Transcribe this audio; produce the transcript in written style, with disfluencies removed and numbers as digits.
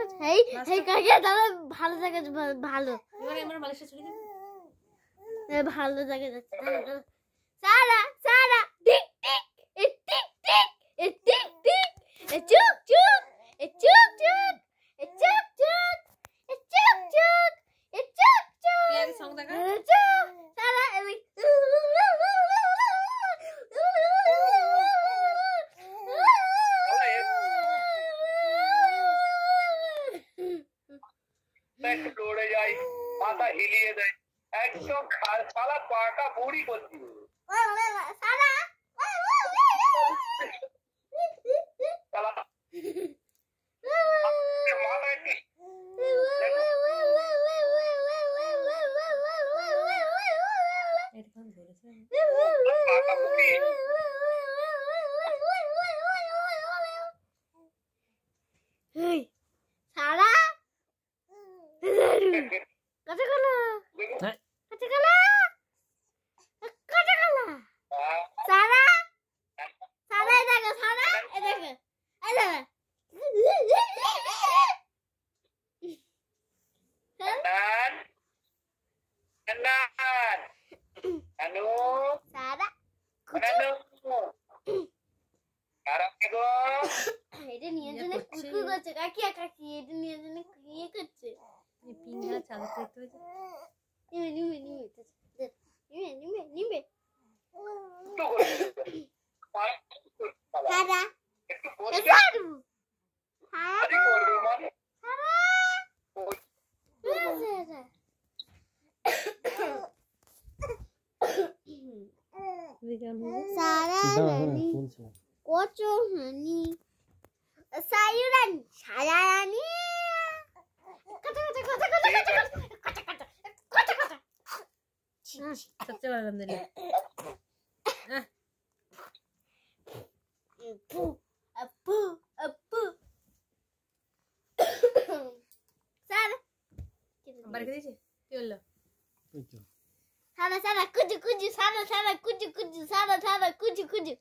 হেই হেই কাকে দাদা ভালো জায়গা ভালো এবারে আমরা মালয়েশিয়া চলে যাব ভালো জায়গা যাচ্ছে সারা সারা টিক টিক টিক টিক টিক চুক চুক চুক চুক চুক চুক চুক চুক চুক চুক কি আগে সং দেখা চুক সারা দৌড়ে যাই মাথা হিলিয়ে দেয় একদম শালা পাটা বুড়ি করছি সারা মাথায় এরকম বলেছে পাটা বুড়ি সারা কত কলা কত কলা কত কলা সারা সারা দেখো সারা দেখো সারা এটা নিয়ে জন্য কুকু করছে কাকিয়া কাকি এটা নিয়ে জন্য ইয়ে করছে এই পিঙ্গা চালাতে তো নিবে নিবে নিবে নিবে নিবে সারা সারু সারা রানী কত হানি সায়ুরানি সারানি কত কত কত কত কত কত কত কত সবচেয়ে ভালো গান দিলে আপু আপু আপু সারা বাড়ি দিয়েছে কি হলো সারা সারা কুজু কুজু সারা সারা কুজু কুজু সারা সারা কুজু কুজু